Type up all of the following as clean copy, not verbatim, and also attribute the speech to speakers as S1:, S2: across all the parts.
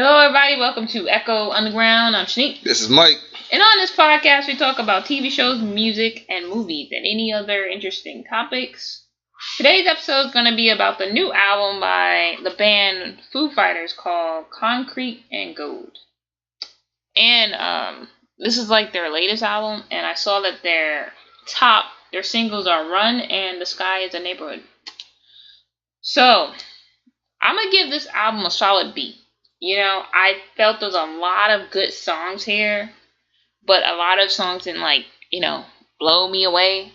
S1: Hello, everybody. Welcome to Echo Underground. I'm Shanique.
S2: This is Mike.
S1: And on this podcast, we talk about TV shows, music, and movies, and any other interesting topics. Today's episode is going to be about the new album by the band Foo Fighters called Concrete and Gold. And this is like their latest album, and I saw that their singles are Run and The Sky is a Neighborhood. So, I'm going to give this album a solid B. You know, I felt there's a lot of good songs here, but a lot of songs didn't blow me away.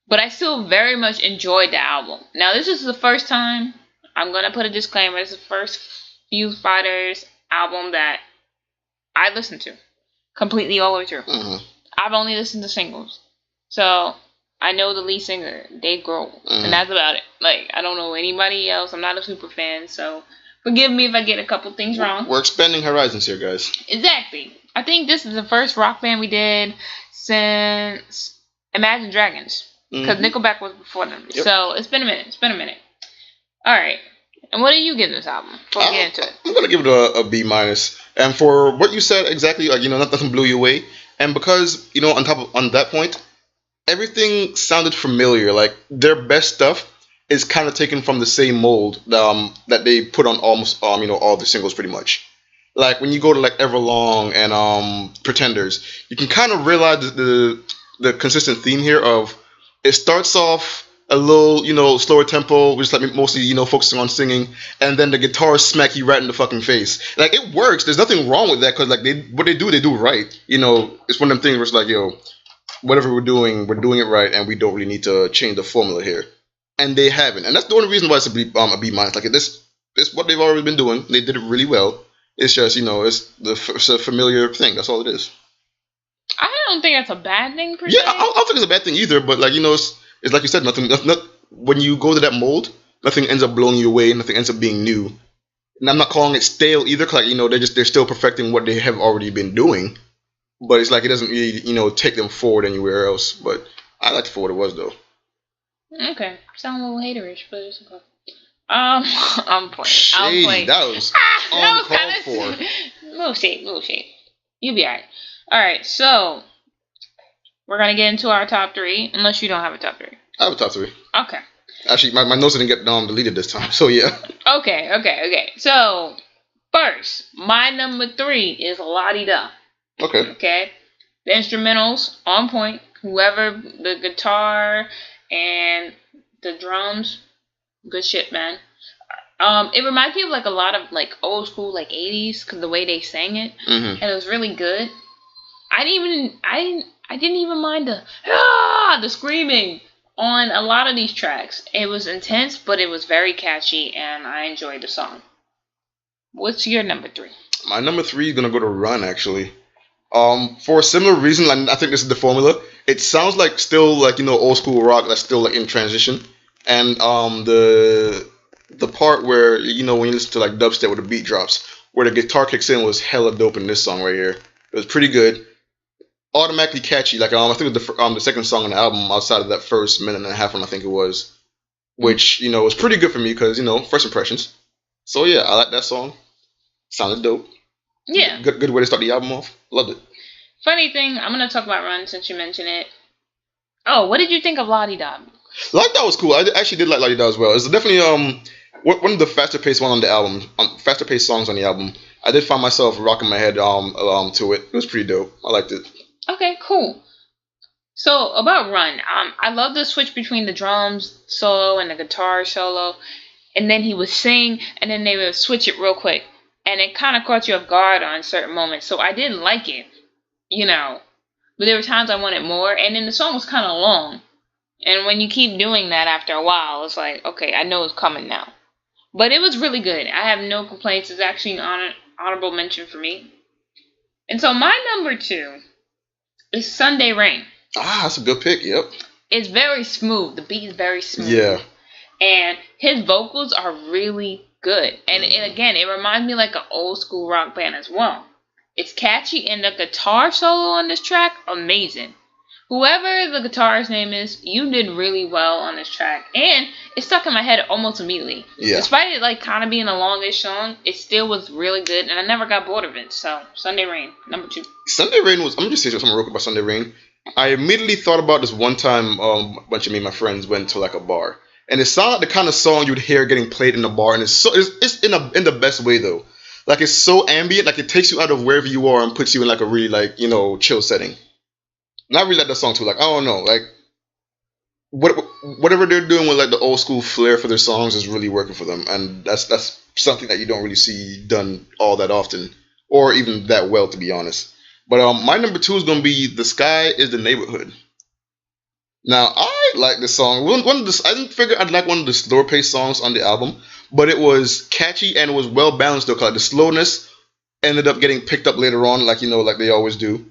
S1: But I still very much enjoyed the album. Now, this is the first time, I'm going to put a disclaimer, this is the first Foo Fighters album that I listened to completely all the way through. Mm-hmm. I've only listened to singles. So, I know the lead singer, Dave Grohl, and that's about it. Like, I don't know anybody else. I'm not a super fan, so forgive me if I get a couple things wrong.
S2: We're expanding horizons here, guys.
S1: Exactly. I think this is the first rock band we did since Imagine Dragons. Because Nickelback was before them. Yep. So it's been a minute. Alright. And what do you give this album before we get into it?
S2: I'm going to give it a B-. And for what you said exactly, nothing blew you away. And because, on that point, everything sounded familiar. Like, their best stuff is kind of taken from the same mold that they put on almost all the singles pretty much. Like when you go to like Everlong and Pretenders, you can kind of realize the consistent theme here of it starts off a little slower tempo, which is like mostly focusing on singing, and then the guitars smack you right in the fucking face. Like it works. There's nothing wrong with that because like what they do right. It's one of them things where it's like whatever we're doing it right, and we don't really need to change the formula here. And they haven't, and that's the only reason why it's a B-. Like this what they've already been doing. They did it really well. It's just it's a familiar thing. That's all it is.
S1: I don't think that's a bad thing per se.
S2: Yeah, I don't think it's a bad thing either. But like it's like you said, nothing. When you go to that mold, nothing ends up blowing you away. Nothing ends up being new. And I'm not calling it stale either. Cause like they're still perfecting what they have already been doing. But it's like it doesn't really take them forward anywhere else. But I liked it for what it was though.
S1: Okay, sound a little haterish, but it's okay. I'm playing.
S2: Shady, that was uncalled for.
S1: Little shade. You'll be alright. Alright, so we're gonna get into our top three, unless you don't have a top three.
S2: I have a top three.
S1: Okay.
S2: Actually, my notes didn't get deleted this time, so yeah.
S1: Okay. So, first, my number 3 is La Di Da. Okay. The instrumentals, on point. Whoever, the guitar and the drums, good shit, man. It reminds me of like a lot of like old school like 80s because the way they sang it, and it was really good. I didn't even mind the screaming on a lot of these tracks. It was intense, but it was very catchy, and I enjoyed the song. What's your number 3?
S2: My number 3 is gonna go to Run actually. For a similar reason, I think this is the formula. It sounds like still like old school rock that's still like in transition, and the part where when you listen to like dubstep where the beat drops, where the guitar kicks in was hella dope in this song right here. It was pretty good, automatically catchy. Like I think it was the second song on the album outside of that first minute and a half one I think it was, which was pretty good for me because first impressions. So yeah, I like that song. Sounded dope.
S1: Yeah.
S2: Good way to start the album off. Loved it. Funny
S1: thing, I'm going to talk about Run since you mentioned it. Oh, what did you think of La Di Da?
S2: La Di Da was cool. I actually did like La Di Da as well. It's definitely one of the faster paced one on the album. Faster paced songs on the album. I did find myself rocking my head to it. It was pretty dope. I liked it. Okay,
S1: cool. So about Run, I love the switch between the drums solo and the guitar solo, and then he would sing, and then they would switch it real quick. And it kind of caught you off guard on certain moments. So I didn't like it, But there were times I wanted more. And then the song was kind of long. And when you keep doing that after a while, it's like, okay, I know it's coming now. But it was really good. I have no complaints. It's actually an honorable mention for me. And so my number 2 is Sunday Rain.
S2: That's a good pick, yep.
S1: It's very smooth. The beat is very smooth.
S2: Yeah.
S1: And his vocals are really good. And again, it reminds me like an old school rock band as well. It's catchy, and the guitar solo on this track, amazing. Whoever the guitarist's name is, you did really well on this track, and it stuck in my head almost immediately. Yeah. Despite it like kind of being a longish song, it still was really good, and I never got bored of it. So Sunday Rain, number 2.
S2: Sunday Rain was. I'm just saying something real quick about Sunday Rain. I immediately thought about this one time. A bunch of me and my friends went to like a bar, and it sounded like the kind of song you'd hear getting played in a bar, and it's in the best way though. Like it's so ambient, like it takes you out of wherever you are and puts you in like a really like chill setting. And I really like that song too. Like I don't know, like whatever they're doing with like the old school flair for their songs is really working for them, and that's something that you don't really see done all that often, or even that well, to be honest. But my number 2 is gonna be "The Sky Is the Neighborhood." Now I like this song. I didn't figure I'd like one of the slower paced songs on the album, but it was catchy and it was well balanced though. Cause like the slowness ended up getting picked up later on, like like they always do.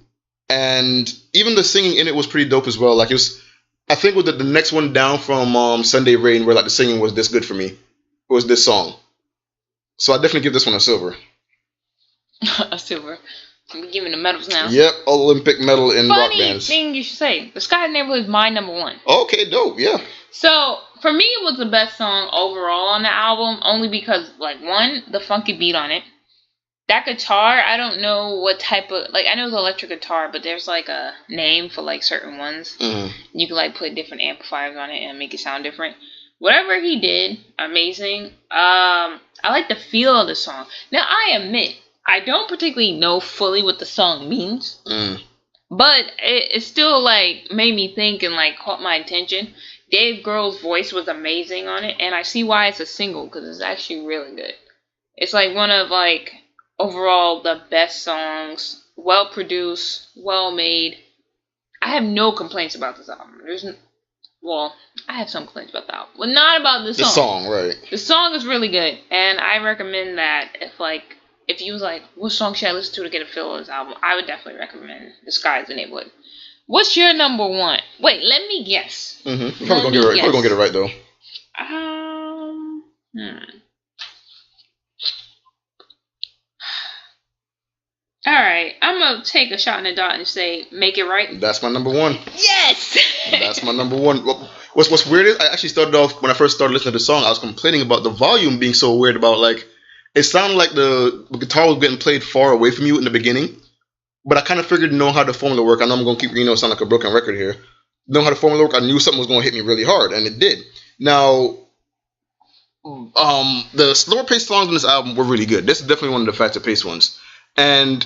S2: And even the singing in it was pretty dope as well. Like it was, I think with the next one down from Sunday Rain, where like the singing was this good for me, was this song. So I definitely give this one a silver.
S1: A silver. I'm giving the medals now.
S2: Yep, Olympic medal in rock bands.
S1: Funny thing you should say. The Sky Neighborhood is my number 1.
S2: Okay, dope. Yeah.
S1: So for me, it was the best song overall on the album, only because like one, the funky beat on it. That guitar, I don't know what type of, like, I know it's electric guitar, but there's, like, a name for, like, certain ones. Mm-hmm. You can, like, put different amplifiers on it and make it sound different. Whatever he did, amazing. I like the feel of the song. Now, I admit, I don't particularly know fully what the song means. But it still, like, made me think and, like, caught my attention. Dave Grohl's voice was amazing on it, and I see why it's a single, because it's actually really good. It's, like, one of, like, overall the best songs, well produced, well made. I have no complaints about this album. I have some complaints about the album, but not about the song.
S2: The song, right?
S1: The song is really good, and I recommend that if you was like, what song should I listen to get a feel of this album, I would definitely recommend "The Sky Is the Neighborhood." What's your number 1? Wait, let me guess.
S2: You're probably gonna get it right though.
S1: Alright, I'm going to take a shot in the dark and say, "Make It Right."
S2: That's my number 1.
S1: Yes!
S2: That's my number 1. What's weird is, I actually started off, when I first started listening to the song, I was complaining about the volume being so weird about, like, it sounded like the guitar was getting played far away from you in the beginning, but I kind of figured how the formula worked. I know I'm going to keep, sound like a broken record here. Know how the formula worked, I knew something was going to hit me really hard, and it did. Now, the slower paced songs on this album were really good. This is definitely one of the faster paced ones. And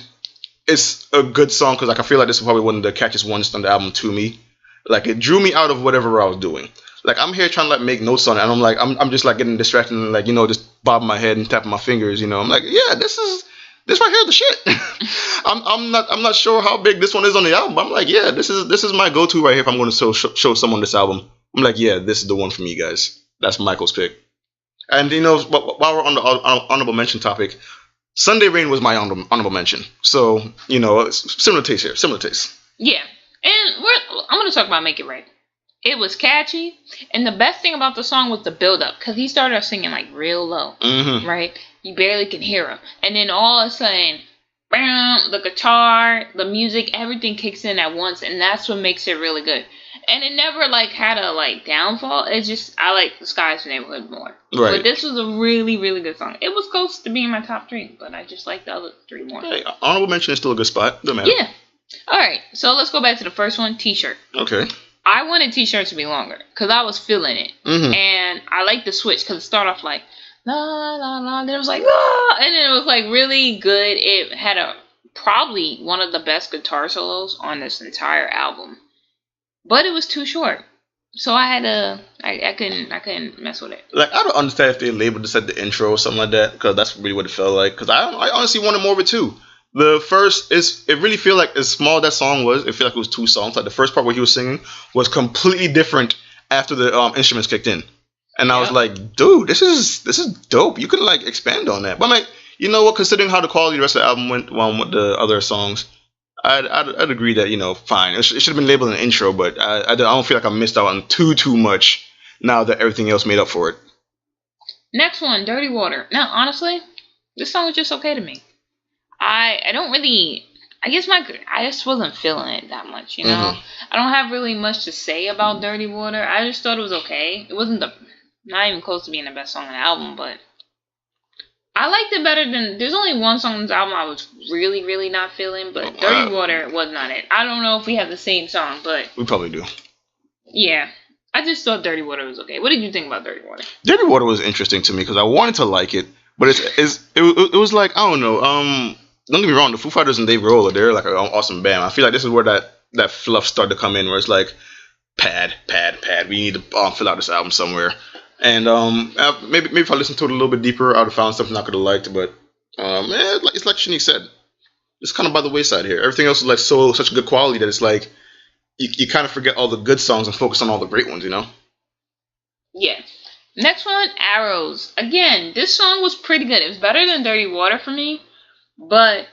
S2: it's a good song because I feel like this is probably one of the catchiest ones on the album to me. Like it drew me out of whatever I was doing. Like I'm here trying to like make notes on it, and I'm like I'm just like getting distracted and like just bobbing my head and tapping my fingers. I'm like, yeah, this right here the shit. I'm not sure how big this one is on the album, but I'm like, yeah, this is my go-to right here if I'm going to show someone this album. I'm like, yeah, this is the one for me, guys. That's Michael's pick. And while we're on the honorable mention topic, Sunday Rain was my honorable mention. So, it's similar taste here. Similar taste.
S1: Yeah. And I'm going to talk about Make It Right. It was catchy. And the best thing about the song was the build-up. Because he started off singing, like, real low. Mm-hmm. Right? You barely can hear him. And then all of a sudden, bam, the guitar, the music, everything kicks in at once. And that's what makes it really good. And it never, like, had a, like, downfall. It's just, I like The Sky's Neighborhood more. Right. But this was a really, really good song. It was close to being my top 3, but I just like the other 3 more.
S2: Hey, honorable mention is still a good spot. Good man.
S1: Yeah. Alright, so let's go back to the first one, T-shirt. Okay. I wanted T-shirt to be longer, because I was feeling it. Mm-hmm. And I liked the switch, because it started off like, la, la, la, then it was like, ah, and then it was, like, really good. It had probably one of the best guitar solos on this entire album. But it was too short. So I had to, I couldn't mess with it.
S2: Like, I don't understand if they labeled this at the intro or something like that, because that's really what it felt like. Because I honestly wanted more of it too. The first, it really feel like, as small that song was, it felt like it was 2 songs. Like, the first part where he was singing was completely different after the instruments kicked in. And I was like, dude, this is dope. You could, like, expand on that. But I'm like, you know what, considering how the quality of the rest of the album went with the other songs, I'd agree that, fine. It should have been labeled an intro, but I don't feel like I missed out on too much now that everything else made up for it.
S1: Next one, Dirty Water. Now, honestly, this song was just okay to me. I don't really I guess I just wasn't feeling it that much, you know. I don't have really much to say about Dirty Water. I just thought it was okay. It wasn't not even close to being the best song on the album, but I liked it better than. There's only one song on this album I was really, really not feeling, but Dirty Water was not it. I don't know if we have the same song, but
S2: we probably do.
S1: Yeah. I just thought Dirty Water was okay. What did you think about Dirty Water?
S2: Dirty Water was interesting to me because I wanted to like it, but it was like, I don't know. Don't get me wrong, the Foo Fighters and Dave Grohl, they're like an awesome band. I feel like this is where that fluff started to come in, where it's like pad. We need to fill out this album somewhere. And maybe if I listened to it a little bit deeper, I'd have found something I could have liked. But it's like Shanique said, it's kind of by the wayside here. Everything else is like such good quality that it's like. You kind of forget all the good songs and focus on all the great ones, you know?
S1: Yeah. Next one, Arrows. Again, this song was pretty good. It was better than Dirty Water for me. But,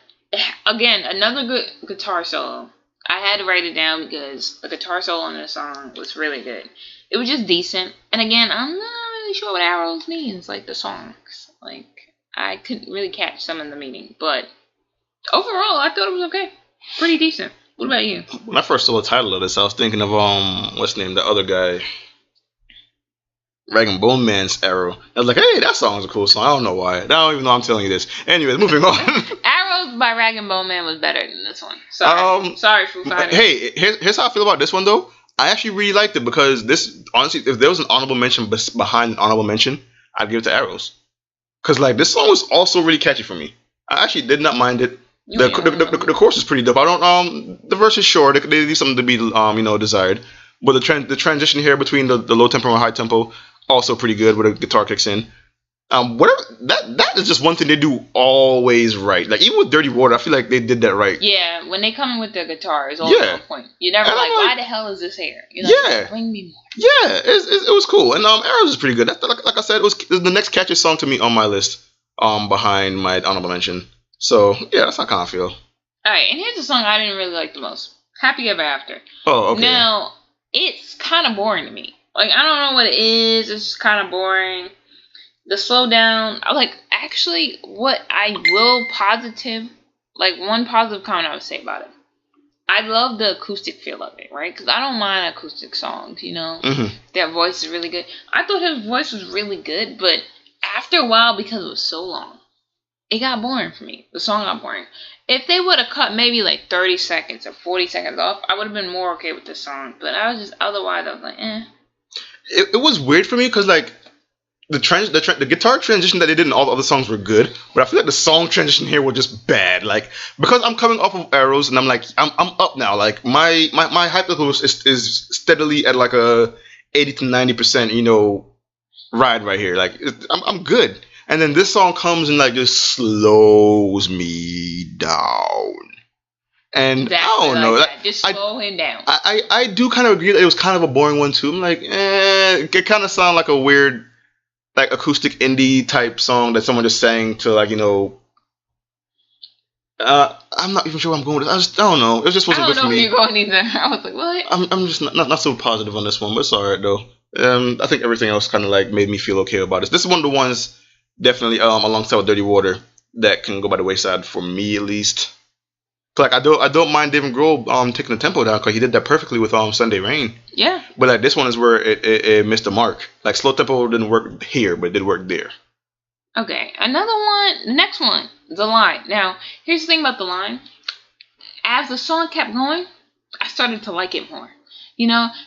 S1: again, another good guitar solo. I had to write it down because the guitar solo in this song was really good. It was just decent. And again, I'm not really sure what Arrows means, like the songs. Like, I couldn't really catch some of the meaning. But, overall, I thought it was okay. Pretty decent. What about you?
S2: When I first saw the title of this, I was thinking of what's his name, the other guy, Rag and Bone Man's Arrow. I was like, hey, that song's a cool song. I don't know why. I don't even know I'm telling you this. Anyways, moving on.
S1: Arrows by Rag and Bone Man was better than this one. Sorry, Foo Fighters.
S2: Hey, here's how I feel about this one though. I actually really liked it because this, honestly, if there was an honorable mention behind an honorable mention, I'd give it to Arrows. Because like this song was also really catchy for me. I actually did not mind it. The chorus is pretty dope. I don't the verse is short. They leave something to be desired. But the transition here between the low tempo and high tempo also pretty good where the guitar kicks in. Whatever that is just one thing they do always right. Like even with Dirty Water, I feel like they did that right.
S1: Yeah, when they come with their guitar, it's always on point. You never why the hell is this here? You know, bring me more.
S2: Yeah, it was cool. And Arrows is pretty good. That's like I said, it was the next catchiest song to me on my list. Behind my honorable mention. So, yeah, that's how I kind of feel.
S1: Alright, and here's a song I didn't really like the most. Happy Ever After.
S2: Oh, okay.
S1: Now, it's kind of boring to me. Like, I don't know what it is. It's just kind of boring. The slowdown. Actually, what I will one positive comment I would say about it. I love the acoustic feel of it, right? Because I don't mind acoustic songs, you know? Mm-hmm. Their voice is really good. I thought his voice was really good, but after a while, because it was so long, it got boring for me. The song got boring. If they would have cut maybe like 30 seconds or 40 seconds off, I would have been more okay with this song. But otherwise, I was like, eh.
S2: It was weird for me because like the guitar transition that they did in all the other songs were good, but I feel like the song transition here was just bad. Like because I'm coming off of Arrows and I'm up now. Like my hype level is steadily at like a 80 to 90%, ride right here. Like I'm good. And then this song comes and like just slows me down. And exactly I don't know.
S1: That. Just slow him down.
S2: I do kind of agree that it was kind of a boring one too. I'm like, it kind of sounded like a weird, like acoustic indie type song that someone just sang to like, I'm not even sure where I'm going with this. I don't know. It just wasn't good for me.
S1: I don't know where you're going either. I was like, what?
S2: I'm just not so positive on this one, but it's alright though. I think everything else kind of like made me feel okay about this. This is one of the ones definitely alongside with Dirty Water that can go by the wayside for me at least. Like I don't mind David Grohl taking the tempo down because he did that perfectly with Sunday Rain.
S1: Yeah.
S2: But like this one is where it missed the mark. Like slow tempo didn't work here, but it did work there.
S1: Okay, another one. The next one, The Line. Now here's the thing about The Line. As the song kept going, I started to like it more.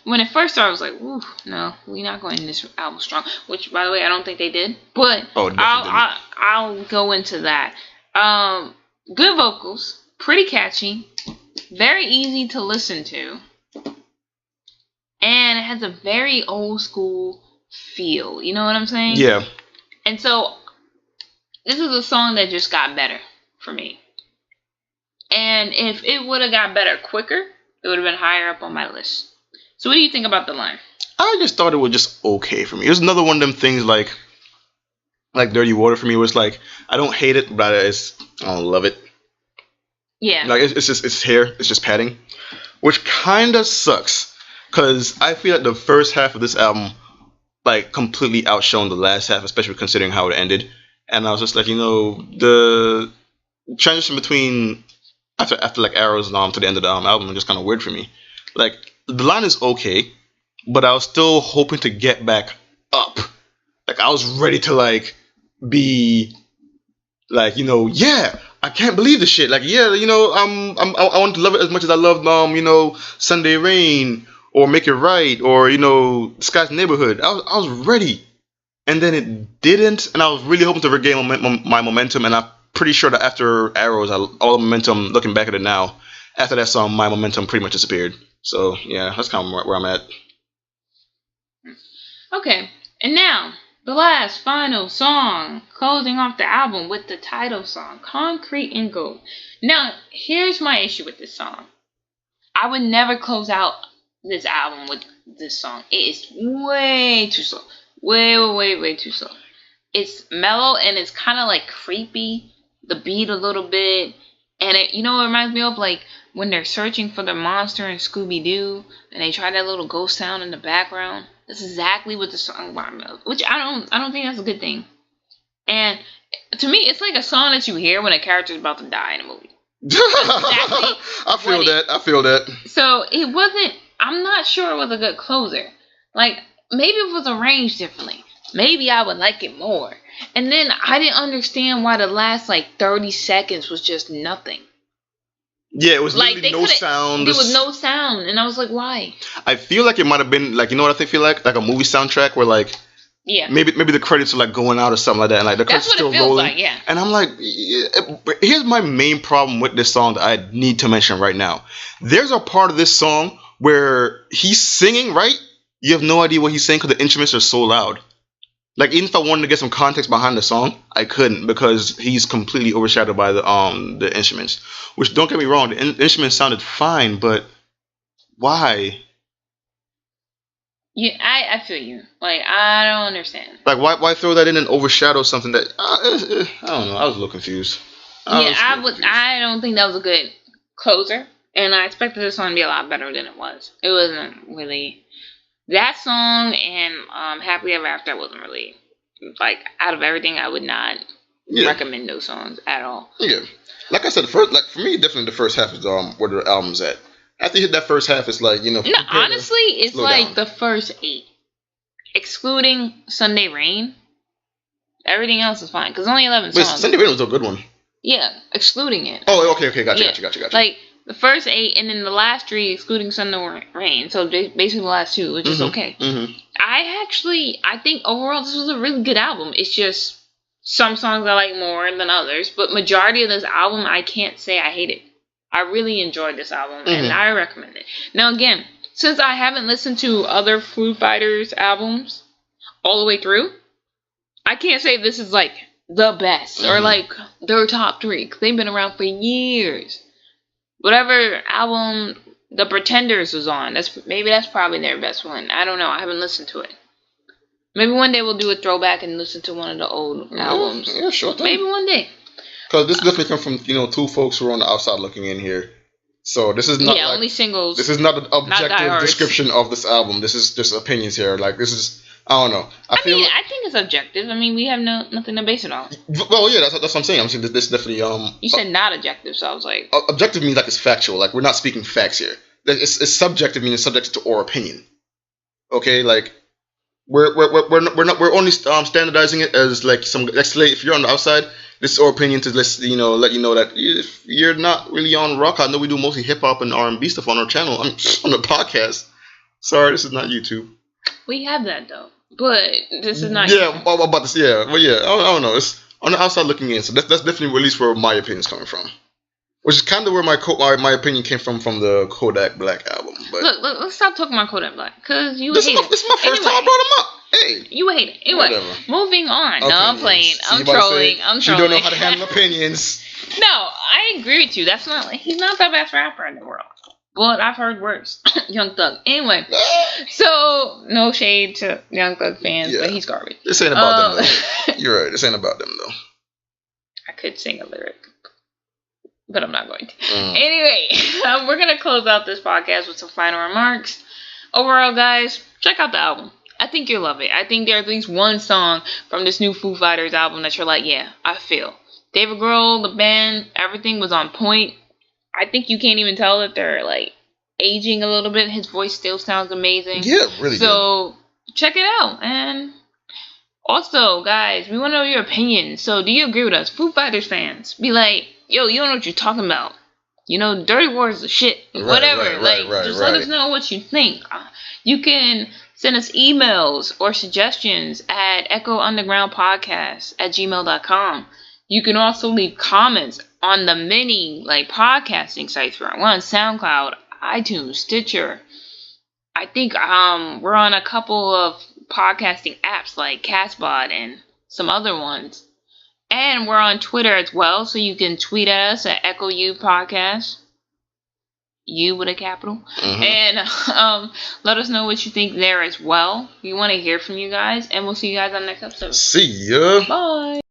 S1: When it first started, I was like, ooh, no, we're not going in this album strong. Which, by the way, I don't think they did. But I'll go into that. Good vocals, pretty catchy, very easy to listen to, and it has a very old school feel. You know what I'm saying?
S2: Yeah.
S1: And so, this is a song that just got better for me. And if it would have got better quicker, it would have been higher up on my list. So what do you think about The Line?
S2: I just thought it was just okay for me. It was another one of them things like Dirty Water for me. Was like I don't hate it, but I don't love it.
S1: Yeah.
S2: Like it's here. It's just padding, which kind of sucks because I feel like the first half of this album like completely outshone the last half, especially considering how it ended. And I was just like, the transition between after like arrows to the end of the album, it's just kind of weird for me. Like the line is okay, but I was still hoping to get back up. Like I was ready to like be like, yeah, I can't believe this shit. Like, yeah, I want to love it as much as I loved Sunday Rain or Make It Right or Scott's Neighborhood. I was ready, and then it didn't, and I was really hoping to regain my momentum, and I'm pretty sure that after Arrows, all the momentum, looking back at it now, after that song, my momentum pretty much disappeared. So yeah, that's kind of where I'm at.
S1: Okay, and now the last final song, closing off the album with the title song, Concrete and Gold. Now, here's my issue with this song. I would never close out this album with this song. It is way too slow. Way too slow. It's mellow and it's kind of like creepy. The beat a little bit. And it reminds me of like when they're searching for the monster in Scooby-Doo and they try that little ghost sound in the background. That's exactly what the song reminds me of, which I don't think that's a good thing. And to me, it's like a song that you hear when a character's about to die in a movie. Exactly.
S2: I feel that.
S1: So it wasn't. I'm not sure it was a good closer. Like maybe if it was arranged differently, maybe I would like it more. And then I didn't understand why the last like 30 seconds was just nothing.
S2: Yeah, it was like no sound.
S1: There was no sound, and I was like, why?
S2: I feel like it might have been like, what I feel like a movie soundtrack where like,
S1: yeah,
S2: maybe the credits are like going out or something like that, and like the credits are still rolling.
S1: Like, yeah.
S2: And I'm like, here's my main problem with this song that I need to mention right now. There's a part of this song where he's singing, right? You have no idea what he's saying because the instruments are so loud. Like even if I wanted to get some context behind the song, I couldn't because he's completely overshadowed by the instruments. Which, don't get me wrong, the instruments sounded fine, but why?
S1: Yeah, I feel you. Like I don't understand.
S2: Like why throw that in and overshadow something that I don't know. I was a little confused.
S1: I don't think that was a good closer, and I expected this song to be a lot better than it was. It wasn't really. That song and Happily Ever After wasn't really, like, out of everything, I would not recommend those songs at all.
S2: Yeah. Like I said, for me, definitely the first half is where the album's at. After you hit that first half, it's like,
S1: No, honestly, it's like the first 8. Excluding Sunday Rain, everything else is fine, because only 11 songs.
S2: But Sunday Rain was a good one.
S1: Yeah, excluding it.
S2: Oh, okay, gotcha.
S1: Like, the first 8 and then the last 3 excluding Sunday Rain. So basically the last 2, which is okay.
S2: Mm-hmm.
S1: I think overall this was a really good album. It's just some songs I like more than others. But majority of this album, I can't say I hate it. I really enjoyed this album and I recommend it. Now again, since I haven't listened to other Foo Fighters albums all the way through, I can't say this is like the best or like their top 3. 'Cause they've been around for years. Whatever album The Pretenders was on, that's probably their best one. I don't know. I haven't listened to it. Maybe one day we'll do a throwback and listen to one of the old albums.
S2: Yeah, sure thing.
S1: Maybe one day.
S2: Because this definitely comes from 2 folks who are on the outside looking in here. So this is not
S1: only singles.
S2: This is not an objective description of this album. This is just opinions here. Like this is, I don't know.
S1: I think it's objective. I mean, we have nothing to base it on.
S2: Well, yeah, that's what I'm saying. I'm saying this definitely
S1: You said not objective, so I was like.
S2: Objective means like it's factual. Like we're not speaking facts here. It's subjective, meaning subject to our opinion. Okay, like we're only standardizing it as like if you're on the outside, this is our opinion to let you know that if you're not really on rock, I know we do mostly hip hop and R&B stuff on our channel. On the podcast. Sorry, this is not YouTube.
S1: We have that though, but this is not.
S2: Yeah, about this. Yeah, well, yeah. I don't know. It's on the outside looking in, so that's definitely at least where my opinion is coming from. Which is kind of where my opinion came from the Kodak Black album. But
S1: look, let's stop talking about Kodak Black because you hate it.
S2: This is my first time I brought him up. Hey,
S1: you hate it. Anyway, whatever. Moving on.
S2: Opinions.
S1: No, I'm playing. I'm trolling.
S2: You don't know how to handle opinions.
S1: No, I agree with you. He's not the best rapper in the world. But I've heard worse. Young Thug. Anyway, so no shade to Young Thug fans, but he's garbage.
S2: This ain't about them though. You're right. This ain't about them though.
S1: I could sing a lyric, but I'm not going to. Anyway, we're going to close out this podcast with some final remarks. Overall, guys, check out the album. I think you'll love it. I think there's at least one song from this new Foo Fighters album that you're like, yeah, I feel. David Grohl, the band, everything was on point. I think you can't even tell that they're like aging a little bit. His voice still sounds amazing.
S2: Yeah, really.
S1: So check it out. And also, guys, we want to know your opinion. So do you agree with us, Foo Fighters fans? Be like, yo, you don't know what you're talking about. You know, Dirty Wars is the shit. Whatever. Just let us know what you think. You can send us emails or suggestions at echoundergroundpodcast@gmail.com. You can also leave comments on the many podcasting sites. We're on SoundCloud, iTunes, Stitcher. I think we're on a couple of podcasting apps like Castbot and some other ones. And we're on Twitter as well, so you can tweet at us at EchoU Podcast. U with a capital. And let us know what you think there as well. We want to hear from you guys, and we'll see you guys on the next episode.
S2: See ya.
S1: Bye.